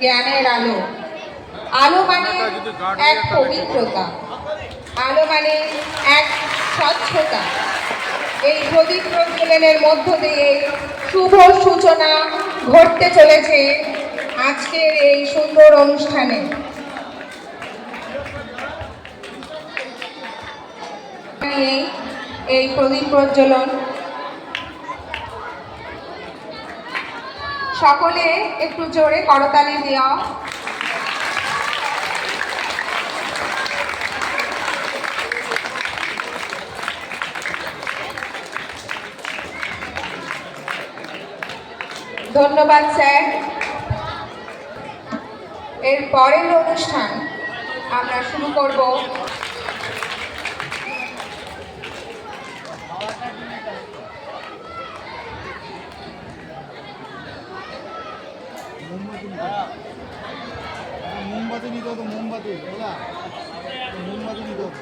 জ্ঞানের আলো। আলো মানে এক পবিত্রতা, আলো মানে এক স্বচ্ছতা। এই প্রদীপ প্রজ্বলনের মধ্য দিয়ে শুভ সূচনা ঘটতে চলেছে আজকের এই সুন্দর অনুষ্ঠানে। এই প্রদীপ প্রজ্বলন সকলে একটু জোরে করতালি দেওয়া। ধন্যবাদ স্যার। এর পরের অনুষ্ঠান আমরা শুরু করব মোমবাতি নিতে হতো, মোমবাতি মোমবাতি নিতে হতো।